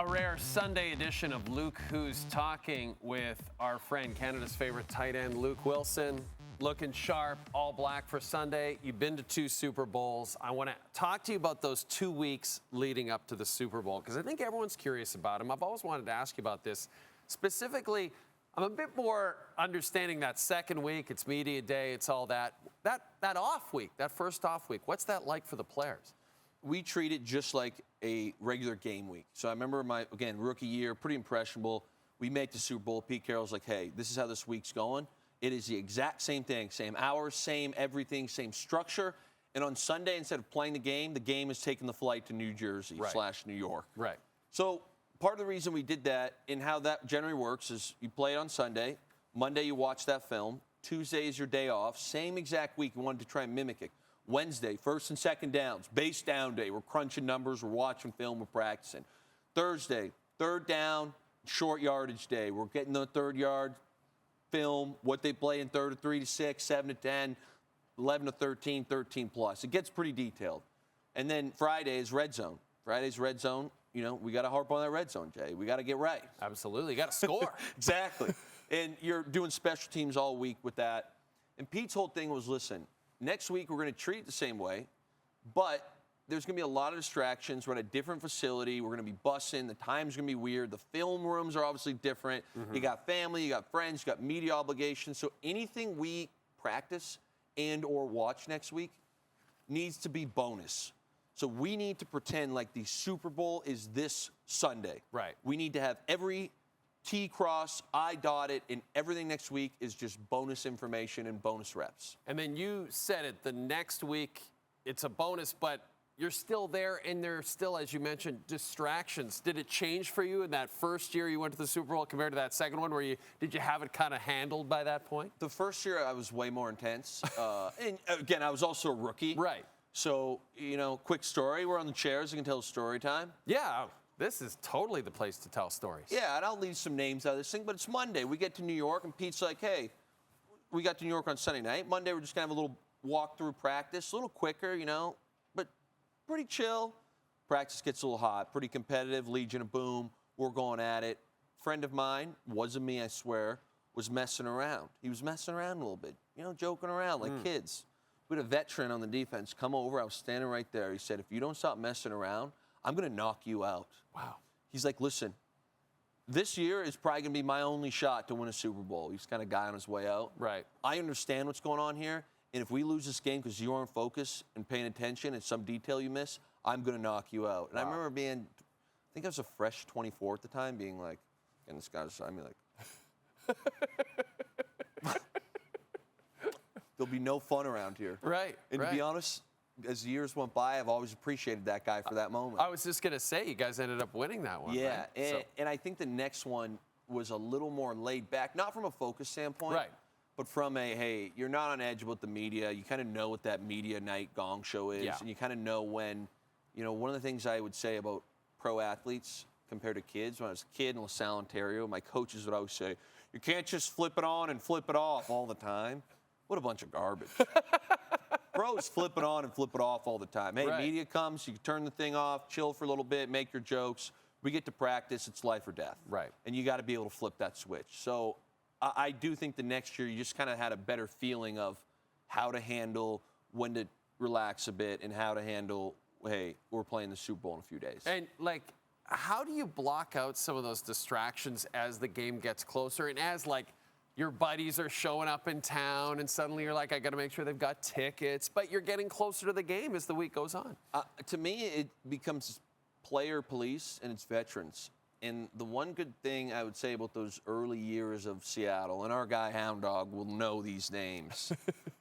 A rare Sunday edition of Luke Who's Talking with our friend, Canada's favorite tight end, Luke Willson. Looking sharp, all black for Sunday. You've been to 2 Super Bowls. I want to talk to you about those 2 weeks leading up to the Super Bowl because I think everyone's curious about them. I've always wanted to ask you about this. Specifically, I'm a bit more understanding that second week. It's media day. It's all that. That off week, that first off week, what's that like for the players? We treat it just like a regular game week. So I remember my, again, rookie year, pretty impressionable. We make the Super Bowl. Pete Carroll's like, hey, this is how this week's going. It is the exact same thing, same hours, same everything, same structure. And on Sunday, instead of playing the game is taking the flight to New Jersey / New York. Right. So part of the reason we did that and how that generally works is you play it on Sunday. Monday, you watch that film. Tuesday is your day off. Same exact week. We wanted to try and mimic it. Wednesday, first and second downs, base down day. We're crunching numbers. We're watching film. We're practicing. Thursday, third down, short yardage day. We're getting the third yard film, what they play in third to 3 to 6, 7 to 10, 11 to 13, 13 plus. It gets pretty detailed. And then Friday is red zone. Friday's red zone. You know, we got to harp on that red zone, Jay. We got to get right. Absolutely. You got to score. Exactly. And you're doing special teams all week with that. And Pete's whole thing was, listen, next week we're going to treat it the same way, but there's going to be a lot of distractions. We're at a different facility. We're going to be bussing. The time's going to be weird. The film rooms are obviously different. Mm-hmm. You got family, you got friends, you got media obligations. So anything we practice and or watch next week needs to be bonus. So we need to pretend like the Super Bowl is this Sunday. Right. We need to have every T cross, I dotted, and everything next week is just bonus information and bonus reps. And then you said it, the next week it's a bonus, but you're still there, and there's still, as you mentioned, distractions. Did it change for you in that first year you went to the Super Bowl compared to that second one? Did you have it kind of handled by that point? The first year I was way more intense. And again, I was also a rookie. Right. So, you know, quick story. We're on the chairs. You can tell story time. Yeah. This is totally the place to tell stories. Yeah, and I'll leave some names out of this thing, but it's Monday. We get to New York, and Pete's like, hey, we got to New York on Sunday night. Monday, we're just going to have a little walk-through practice, a little quicker, you know, but pretty chill. Practice gets a little hot, pretty competitive, Legion of Boom. We're going at it. Friend of mine, wasn't me, I swear, was messing around. He was messing around a little bit, you know, joking around like kids. We had a veteran on the defense come over. I was standing right there. He said, if you don't stop messing around, I'm going to knock you out. Wow. He's like, listen, this year is probably going to be my only shot to win a Super Bowl. He's kind of guy on his way out. Right. I understand what's going on here, and if we lose this game because you aren't focused and paying attention and some detail you miss, I'm going to knock you out. And I remember being, I think I was a fresh 24 at the time, being like, and this guy was beside me like, there'll be no fun around here. Right. And to be honest, as the years went by, I've always appreciated that guy for that moment. I was just going to say, you guys ended up winning that one. Yeah, right? and I think the next one was a little more laid back, not from a focus standpoint, right, but from a, hey, you're not on edge with the media. You kind of know what that media night gong show is, and you kind of know when, you know, one of the things I would say about pro athletes compared to kids, when I was a kid in LaSalle, Ontario, my coaches would always say, you can't just flip it on and flip it off all the time. What a bunch of garbage. Pros flip it on and flip it off all the time. Hey, media comes, you turn the thing off, chill for a little bit, make your jokes. We get to practice, it's life or death. Right. And you got to be able to flip that switch. So I do think the next year you just kind of had a better feeling of how to handle, when to relax a bit, and how to handle, hey, we're playing the Super Bowl in a few days. And, like, how do you block out some of those distractions as the game gets closer and as, like, your buddies are showing up in town and suddenly you're like, I got to make sure they've got tickets, but you're getting closer to the game as the week goes on? To me, it becomes player police and it's veterans. And the one good thing I would say about those early years of Seattle, and our guy Hound Dog will know these names,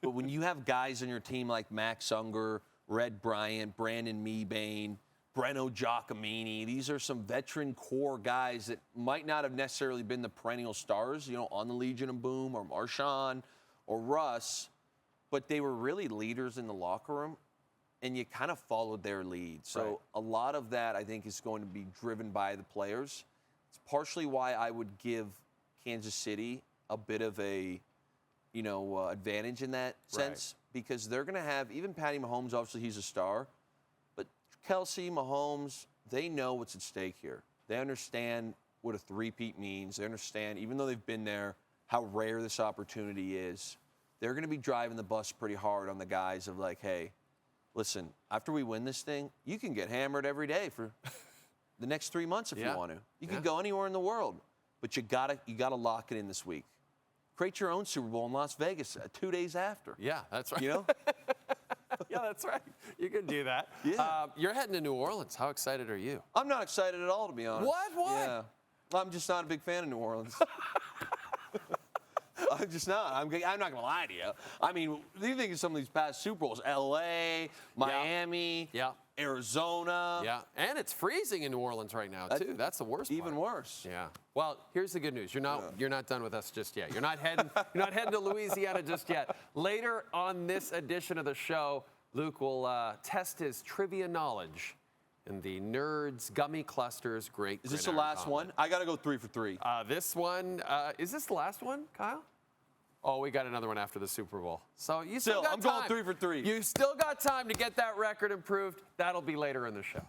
but when you have guys on your team like Max Unger, Red Bryant, Brandon Mebane, Breno Giacomini, these are some veteran core guys that might not have necessarily been the perennial stars, you know, on the Legion of Boom or Marshawn or Russ, but they were really leaders in the locker room, and you kind of followed their lead. So a lot of that, I think, is going to be driven by the players. It's partially why I would give Kansas City a bit of a, you know, advantage in that sense, because they're going to have, even Patty Mahomes, obviously he's a star, but Kelsey, Mahomes, they know what's at stake here. They understand what a three-peat means. They understand, even though they've been there, how rare this opportunity is. They're going to be driving the bus pretty hard on the guys of like, hey, listen, after we win this thing, you can get hammered every day for the next 3 months if you want to. You can go anywhere in the world, but you gotta lock it in this week. Create your own Super Bowl in Las Vegas 2 days after. Yeah, that's right. You know? Yeah, that's right. You can do that. Yeah. You're heading to New Orleans. How excited are you? I'm not excited at all, to be honest. What? Why? Yeah. I'm just not a big fan of New Orleans. I'm just not. I'm not going to lie to you. I mean, you think of some of these past Super Bowls, L.A., Miami, Arizona. Yeah, and it's freezing in New Orleans right now, too. That's the worst part. Even worse. Yeah. Well, here's the good news. You're not done with us just yet. You're not heading to Louisiana just yet. Later on this edition of the show, Luke will test his trivia knowledge in the Nerds Gummy Clusters Great Is this the last one? I got to go 3 for 3. This one, is this the last one, Kyle? Oh, we got another one after the Super Bowl. So you still got time. I'm going 3 for 3. You still got time to get that record improved. That'll be later in the show.